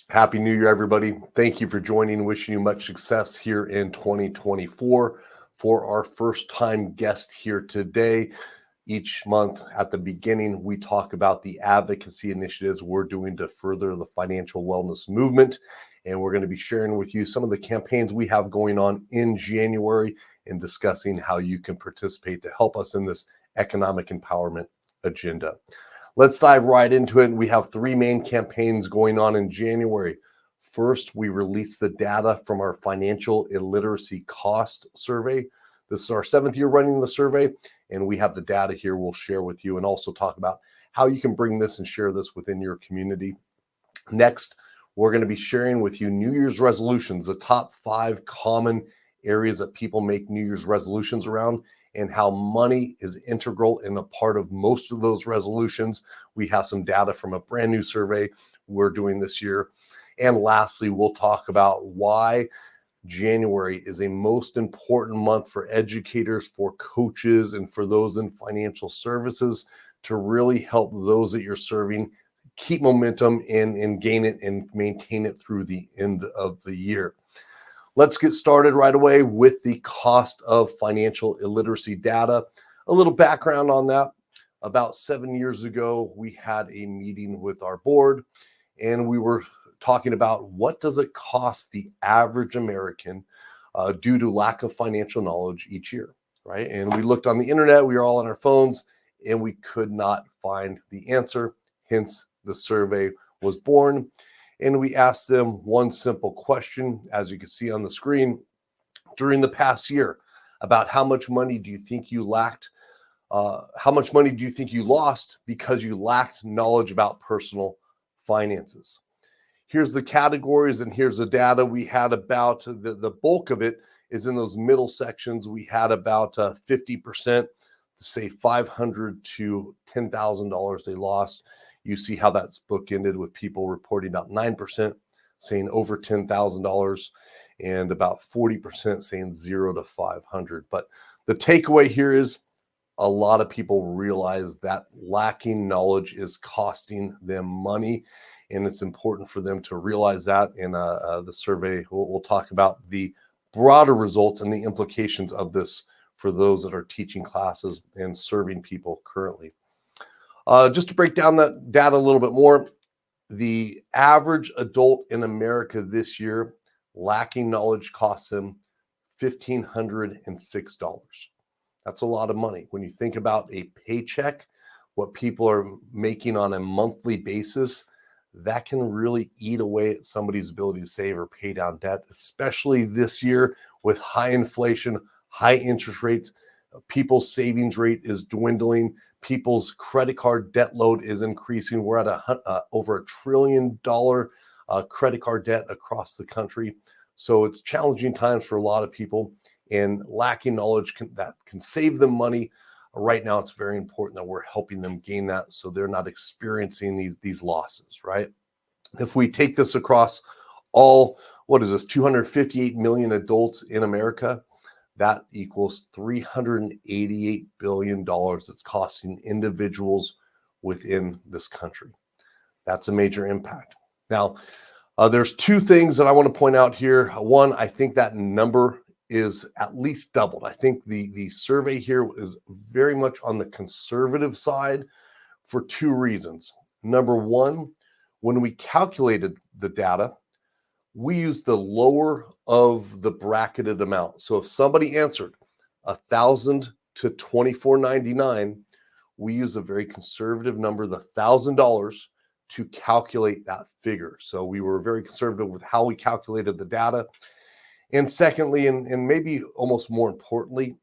Happy New Year, everybody. Thank you for joining. Wishing you much success here in 2024. For our first time guest here today, each month at the beginning, we talk about the advocacy initiatives we're doing to further the financial wellness movement. And we're going to be sharing with you some of the campaigns we have going on in January and discussing how you can participate to help us in this economic empowerment agenda. Let's dive right into it. We have three main campaigns going on in January. First, we released the data from our financial illiteracy cost survey. This is our 7th year running the survey, and we have the data here we'll share with you and also talk about how you can bring this and share this within your community. Next, we're going to be sharing with you New Year's resolutions, the top 5 common areas that people make New Year's resolutions around, and how money is integral in a part of most of those resolutions. We have some data from a brand new survey we're doing this year. And lastly, we'll talk about why January is a most important month for educators, for coaches, and for those in financial services to really help those that you're serving keep momentum and gain it and maintain it through the end of the year. Let's get started right away with the cost of financial illiteracy data. A little background on that. About 7 years ago, we had a meeting with our board, and we were talking about what does it cost the average American due to lack of financial knowledge each year, right? And we looked on the internet, we were all on our phones, and we could not find the answer. Hence, the survey was born. And we asked them one simple question, as you can see on the screen, during the past year, about how much money do you think you lacked? How much money do you think you lost because you lacked knowledge about personal finances? Here's the categories and here's the data. We had about, the bulk of it is in those middle sections. We had about 50%, say $500 to $10,000 they lost. You see how that's bookended with people reporting about 9% saying over $10,000 and about 40% saying 0 to 500. But the takeaway here is a lot of people realize that lacking knowledge is costing them money, and it's important for them to realize that. In the survey, we'll talk about the broader results and the implications of this for those that are teaching classes and serving people currently. Just to break down that data a little bit more, the average adult in America this year lacking knowledge costs them $1,506. That's a lot of money. When you think about a paycheck, what people are making on a monthly basis, that can really eat away at somebody's ability to save or pay down debt, especially this year with high inflation, high interest rates. People's savings rate is dwindling. People's credit card debt load is increasing. We're at over $1 trillion credit card debt across the country. So it's challenging times for a lot of people, and lacking knowledge that can save them money. Right now, it's very important that we're helping them gain that so they're not experiencing these losses, right? If we take this across all, 258 million adults in America, that equals $388 billion it's costing individuals within this country. That's a major impact. Now, there's two things that I want to point out here. One, I think that number is at least doubled. I think the survey here is very much on the conservative side for two reasons. Number one, when we calculated the data, we used the lower of the bracketed amount. So if somebody answered $1,000 to $2,499, we use a very conservative number, the $1,000, to calculate that figure. So we were very conservative with how we calculated the data. And secondly, and maybe almost more importantly,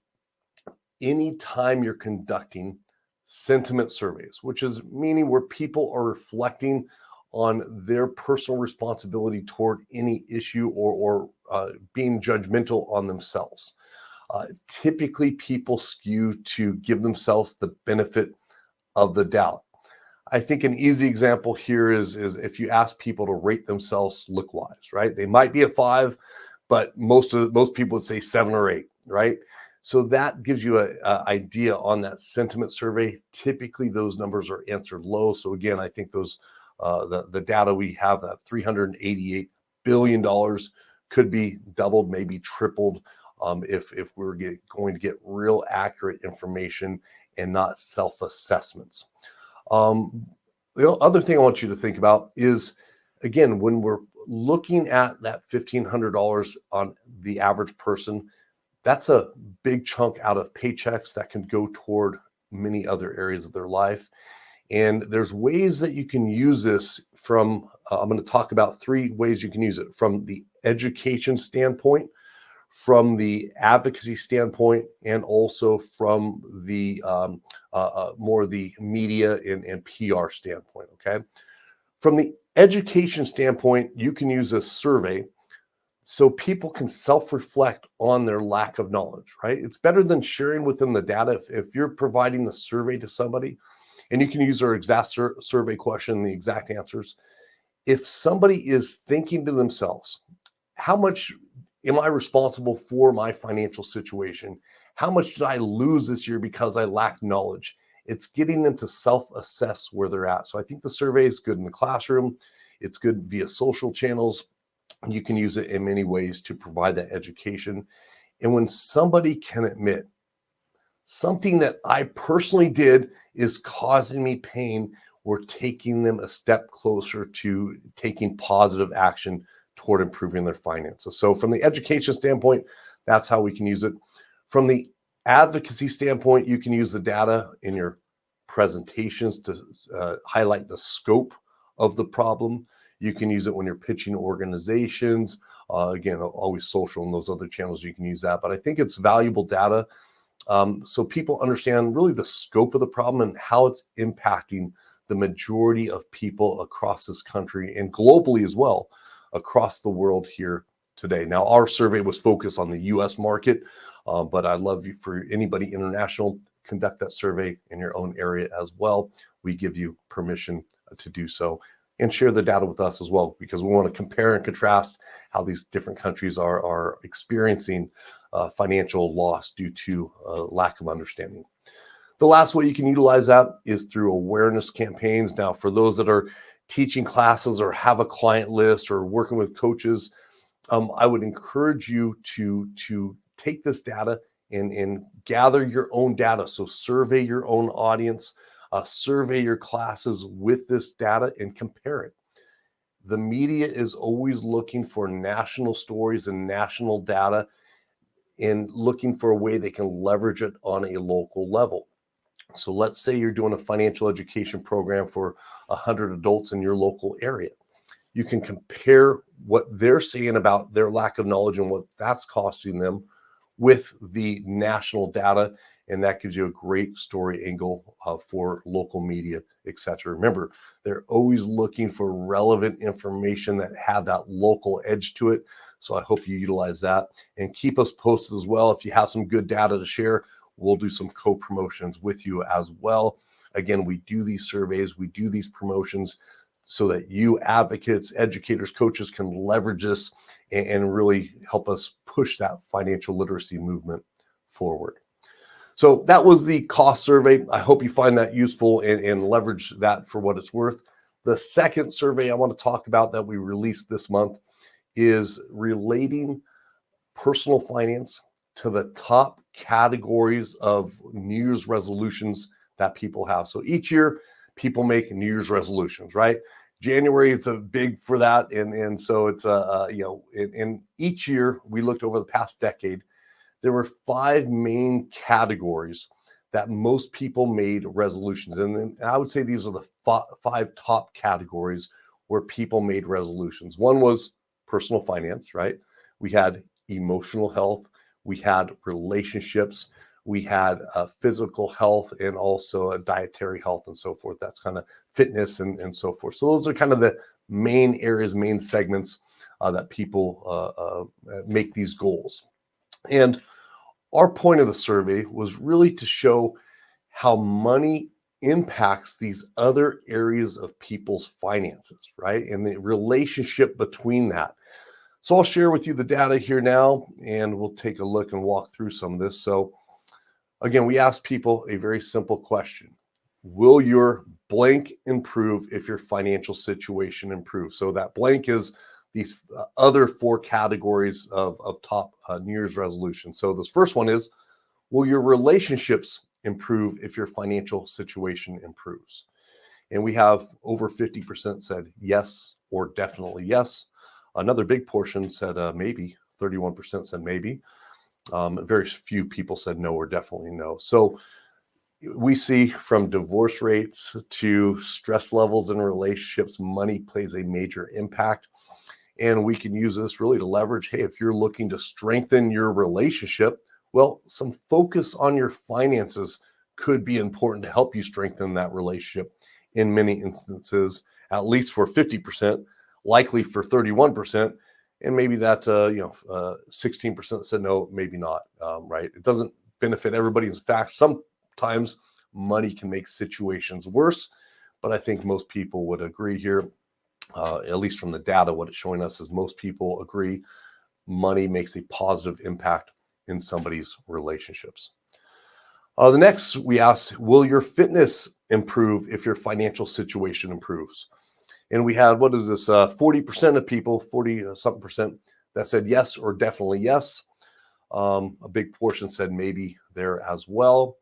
anytime you're conducting sentiment surveys, which is meaning where people are reflecting on their personal responsibility toward any issue or being judgmental on themselves. Typically, people skew to give themselves the benefit of the doubt. I think an easy example here is if you ask people to rate themselves look-wise, right? They might be a 5, but most people would say 7 or 8, right? So that gives you an idea on that sentiment survey. Typically, those numbers are answered low. So again, I think those The data we have, that $388 billion could be doubled, maybe tripled, if we're going to get real accurate information and not self-assessments. The other thing I want you to think about is, again, when we're looking at that $1,500 on the average person, that's a big chunk out of paychecks that can go toward many other areas of their life. And there's ways that you can use this from, I'm going to talk about 3 ways you can use it: from the education standpoint, from the advocacy standpoint, and also from the more the media and PR standpoint, okay? From the education standpoint, you can use a survey so people can self-reflect on their lack of knowledge, right? It's better than sharing within the data. If you're providing the survey to somebody, and you can use our exact survey question, the exact answers. If somebody is thinking to themselves, how much am I responsible for my financial situation? How much did I lose this year because I lack knowledge? It's getting them to self-assess where they're at. So I think the survey is good in the classroom. It's good via social channels. You can use it in many ways to provide that education. And when somebody can admit, something that I personally did is causing me pain, we're taking them a step closer to taking positive action toward improving their finances. So from the education standpoint, that's how we can use it. From the advocacy standpoint, you can use the data in your presentations to highlight the scope of the problem. You can use it when you're pitching organizations. Again, always social and those other channels, you can use that. But I think it's valuable data, so people understand really the scope of the problem and how it's impacting the majority of people across this country and globally as well, across the world here today. Now, our survey was focused on the US market, but I'd love you, for anybody international, conduct that survey in your own area as well. We give you permission to do so, and share the data with us as well, because we want to compare and contrast how these different countries are experiencing financial loss due to lack of understanding. The last way you can utilize that is through awareness campaigns. Now, for those that are teaching classes or have a client list or working with coaches, I would encourage you to take this data and gather your own data. So survey your own audience, survey your classes with this data and compare it. The media is always looking for national stories and national data and looking for a way they can leverage it on a local level. So let's say you're doing a financial education program for 100 adults in your local area. You can compare what they're saying about their lack of knowledge and what that's costing them with the national data, and that gives you a great story angle for local media, etc. Remember, they're always looking for relevant information that have that local edge to it. So I hope you utilize that, and keep us posted as well. If you have some good data to share, we'll do some co-promotions with you as well. Again, we do these surveys, we do these promotions so that you advocates, educators, coaches can leverage this and really help us push that financial literacy movement forward. So that was the cost survey. I hope you find that useful and leverage that for what it's worth. The second survey I want to talk about that we released this month is relating personal finance to the top categories of New Year's resolutions that people have. So each year, people make New Year's resolutions, right? January, it's a big for that. And so it's, in each year, we looked over the past decade, there were 5 main categories that most people made resolutions. And I would say these are the 5 top categories where people made resolutions. One was personal finance, right? We had emotional health, we had relationships, we had physical health, and also a dietary health and so forth. That's kind of fitness and so forth. So those are kind of the main areas, main segments that people make these goals. And our point of the survey was really to show how money impacts these other areas of people's finances, right? And the relationship between that. So I'll share with you the data here now, and we'll take a look and walk through some of this. So again, we asked people a very simple question. will your blank improve if your financial situation improves? So that blank is these other four categories of top New Year's resolutions. So this first one is, will your relationships improve if your financial situation improves? And we have over 50% said yes or definitely yes. Another big portion said maybe. 31% said maybe. Very few people said no or definitely no. So we see from divorce rates to stress levels in relationships, money plays a major impact. And we can use this really to leverage, hey, if you're looking to strengthen your relationship, well, some focus on your finances could be important to help you strengthen that relationship in many instances, at least for 50%, likely for 31%. And maybe that 16% said no, maybe not, right? It doesn't benefit everybody. In fact, sometimes money can make situations worse, but I think most people would agree here, at least from the data, what it's showing us is most people agree money makes a positive impact in somebody's relationships. The next we asked, will your fitness improve if your financial situation improves? And we had, 40% of people, 40 something percent that said yes or definitely yes. A big portion said maybe there as well.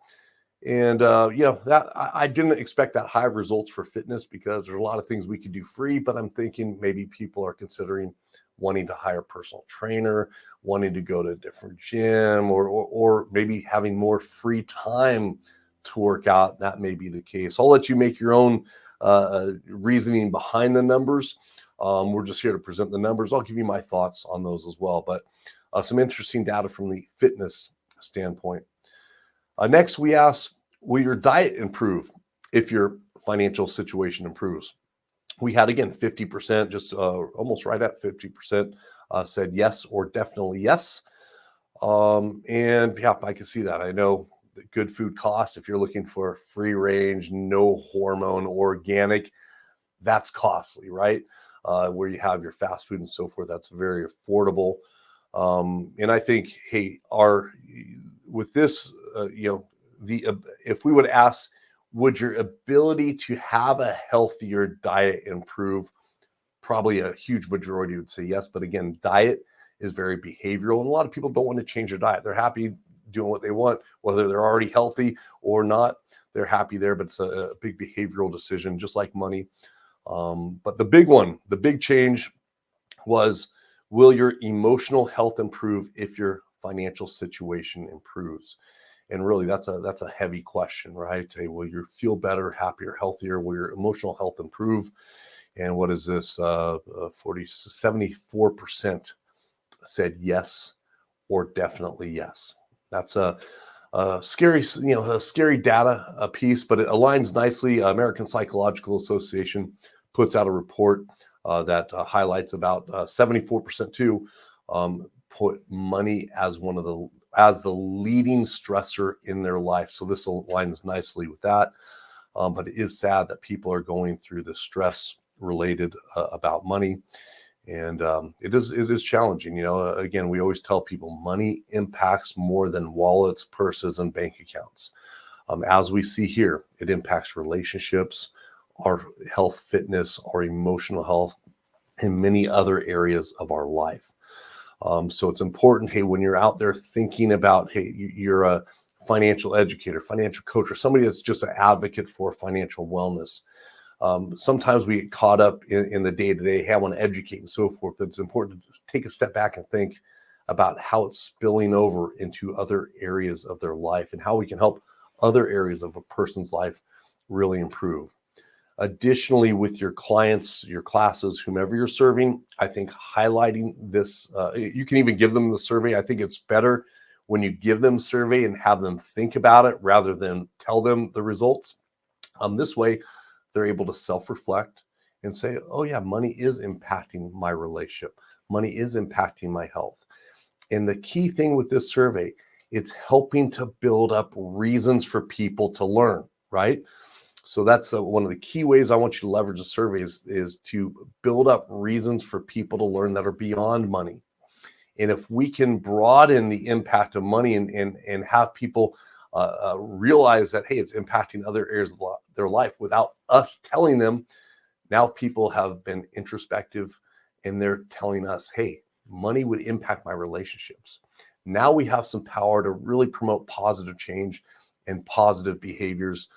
And, that I didn't expect that high of results for fitness because there's a lot of things we could do free, but I'm thinking maybe people are considering wanting to hire a personal trainer, wanting to go to a different gym, or maybe having more free time to work out. That may be the case. I'll let you make your own reasoning behind the numbers. We're just here to present the numbers. I'll give you my thoughts on those as well, but some interesting data from the fitness standpoint. Next, we asked, will your diet improve if your financial situation improves? We had, again, 50%, just almost right at 50%, said yes or definitely yes. And yeah, I can see that. I know that good food costs. If you're looking for free range, no hormone, organic, that's costly, right? Where you have your fast food and so forth, that's very affordable. And I think, hey, with this, if we would ask, would your ability to have a healthier diet improve? Probably a huge majority would say yes. But again, diet is very behavioral, and a lot of people don't want to change their diet. They're happy doing what they want, whether they're already healthy or not. They're happy there, but it's a big behavioral decision, just like money. But the big change was, will your emotional health improve if your financial situation improves? And really, that's a heavy question, right? Hey, will you feel better, happier, healthier? Will your emotional health improve? And what is this? 74% said yes or definitely yes. That's a scary data piece, but it aligns nicely. American Psychological Association puts out a report that highlights about 74% too put money as the leading stressor in their life. So this aligns nicely with that. But it is sad that people are going through the stress related about money. And it is challenging. Again, we always tell people money impacts more than wallets, purses, and bank accounts. As we see here, it impacts relationships, our health, fitness, our emotional health, and many other areas of our life. So it's important, hey, when you're out there thinking about, hey, you're a financial educator, financial coach, or somebody that's just an advocate for financial wellness. Sometimes we get caught up in the day-to-day, hey, I want to educate and so forth, but it's important to just take a step back and think about how it's spilling over into other areas of their life and how we can help other areas of a person's life really improve. Additionally, with your clients, your classes, whomever you're serving, I think highlighting this, you can even give them the survey. I think it's better when you give them the survey and have them think about it rather than tell them the results. This way, they're able to self-reflect and say, oh yeah, money is impacting my relationship. Money is impacting my health. And the key thing with this survey, it's helping to build up reasons for people to learn, right? So that's one of the key ways I want you to leverage the surveys is to build up reasons for people to learn that are beyond money. And if we can broaden the impact of money and have people realize that, hey, it's impacting other areas of their life without us telling them. Now people have been introspective and they're telling us, hey, money would impact my relationships. Now we have some power to really promote positive change and positive behaviors,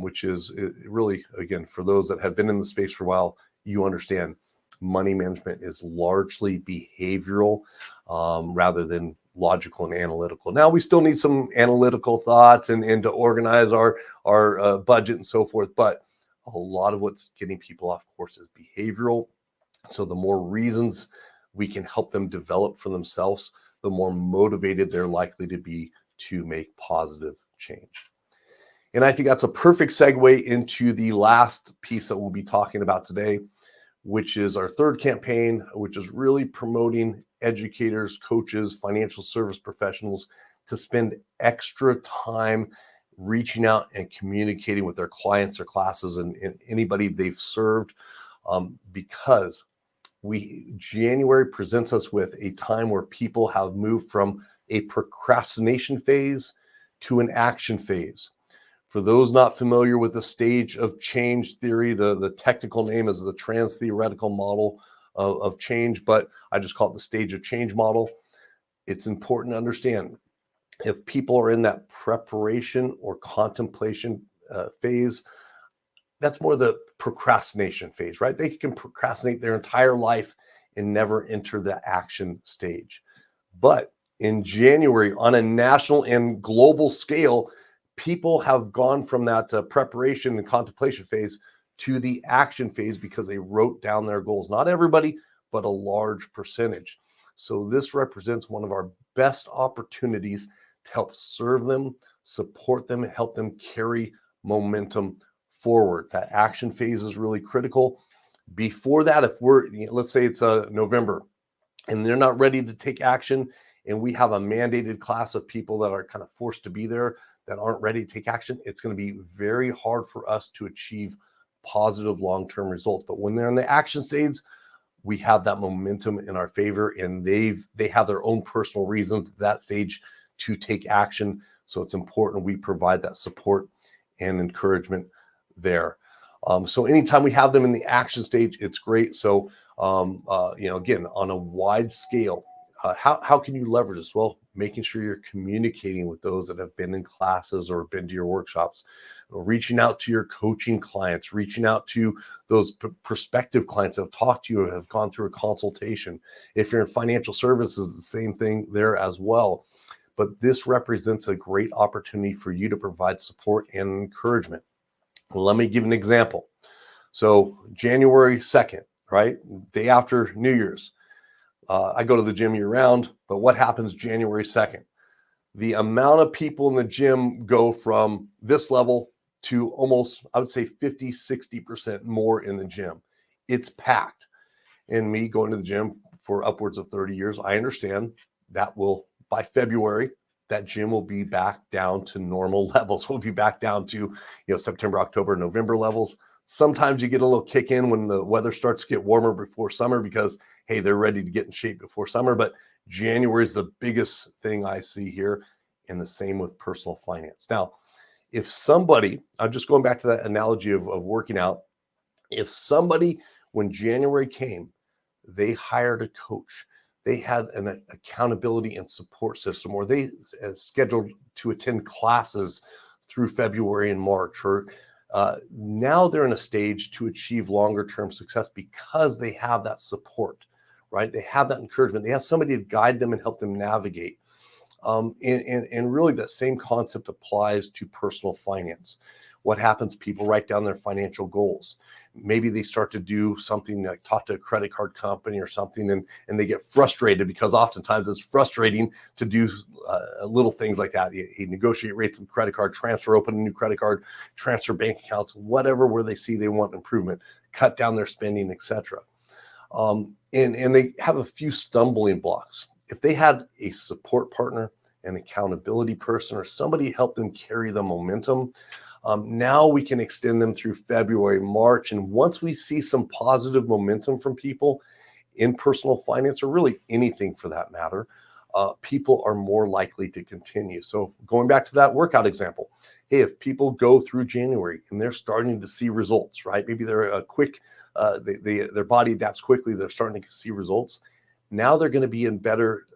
which is really, again, for those that have been in the space for a while, you understand money management is largely behavioral rather than logical and analytical. Now we still need some analytical thoughts and to organize our budget and so forth, but a lot of what's getting people off course is behavioral. So the more reasons we can help them develop for themselves, the more motivated they're likely to be to make positive change. And I think that's a perfect segue into the last piece that we'll be talking about today, which is our third campaign, which is really promoting educators, coaches, financial service professionals to spend extra time reaching out and communicating with their clients, their classes, and anybody they've served, because January presents us with a time where people have moved from a procrastination phase to an action phase. For those not familiar with the stage of change theory, the technical name is the trans-theoretical model of change, but I just call it the stage of change model. It's important to understand if people are in that preparation or contemplation phase, that's more the procrastination phase, right? They can procrastinate their entire life and never enter the action stage. But in January, on a national and global scale, people have gone from that preparation and contemplation phase to the action phase because they wrote down their goals. Not everybody, but a large percentage. So this represents one of our best opportunities to help serve them, support them, and help them carry momentum forward. That action phase is really critical. Before that, if let's say it's November and they're not ready to take action, and we have a mandated class of people that are kind of forced to be there that aren't ready to take action, it's going to be very hard for us to achieve positive long-term results. But when they're in the action stage, we have that momentum in our favor, and they have their own personal reasons at that stage to take action. So it's important we provide that support and encouragement there. So anytime we have them in the action stage, it's great. So again, on a wide scale, how can you leverage this? Well, making sure you're communicating with those that have been in classes or been to your workshops, reaching out to your coaching clients, reaching out to those prospective clients that have talked to you, have gone through a consultation. If you're in financial services, the same thing there as well. But this represents a great opportunity for you to provide support and encouragement. Well, let me give an example. So January 2nd, right? Day after New Year's. I go to the gym year round, but what happens January 2nd? The amount of people in the gym go from this level to almost, I would say 50, 60% more in the gym. It's packed. And me going to the gym for upwards of 30 years, I understand that by February, that gym will be back down to normal levels. We'll be back down to, September, October, November levels. Sometimes you get a little kick in when the weather starts to get warmer before summer because, hey, they're ready to get in shape before summer. But January is the biggest thing I see here, and the same with personal finance. Now, if somebody, I'm just going back to that analogy of working out. If somebody, when January came, they hired a coach, they had an accountability and support system, or they scheduled to attend classes through February and March, or now they're in a stage to achieve longer term success because they have that support, right? They have that encouragement. They have somebody to guide them and help them navigate. And really that same concept applies to personal finance. What happens? People write down their financial goals. Maybe they start to do something like talk to a credit card company or something, and they get frustrated because oftentimes it's frustrating to do little things like that. You negotiate rates on credit card, transfer, open a new credit card, transfer bank accounts, whatever, where they see they want improvement, cut down their spending, etc. And they have a few stumbling blocks. If they had a support partner, an accountability person, or somebody help them carry the momentum, now we can extend them through February, March. And once we see some positive momentum from people in personal finance, or really anything for that matter, people are more likely to continue. So going back to that workout example, hey, if people go through January and they're starting to see results, right? Maybe they're their body adapts quickly. They're starting to see results. Now they're going to be in better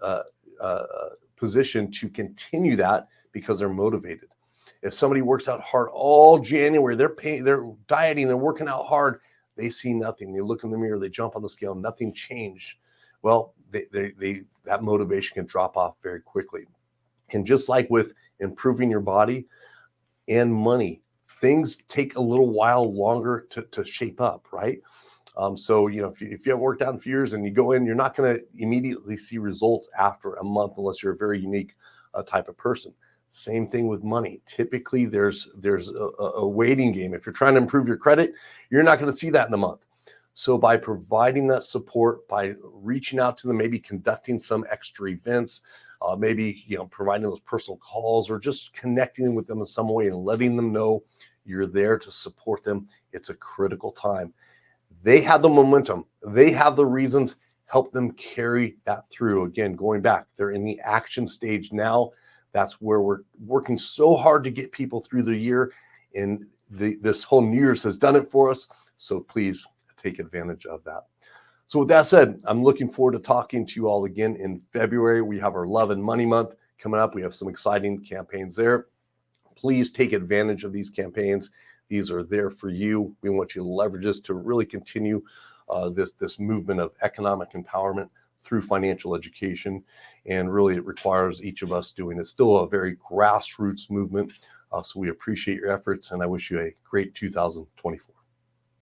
position to continue that because they're motivated. If somebody works out hard all January, they're dieting, they're working out hard, they see nothing. They look in the mirror, they jump on the scale, nothing changed. Well, that motivation can drop off very quickly. And just like with improving your body and money, things take a little while longer to shape up, right? So, if you haven't worked out in a few years and you go in, you're not going to immediately see results after a month unless you're a very unique type of person. Same thing with money. Typically, there's a waiting game. If you're trying to improve your credit, you're not going to see that in a month. So by providing that support, by reaching out to them, maybe conducting some extra events, maybe providing those personal calls or just connecting with them in some way and letting them know you're there to support them, it's a critical time. They have the momentum. They have the reasons. Help them carry that through. Again, going back, they're in the action stage now. That's where we're working so hard to get people through the year. And this whole New Year's has done it for us. So please take advantage of that. So with that said, I'm looking forward to talking to you all again in February. We have our Love and Money Month coming up. We have some exciting campaigns there. Please take advantage of these campaigns. These are there for you. We want you to leverage this to really continue this movement of economic empowerment through financial education. And really, it requires each of us doing it. Still a very grassroots movement. So we appreciate your efforts, and I wish you a great 2024.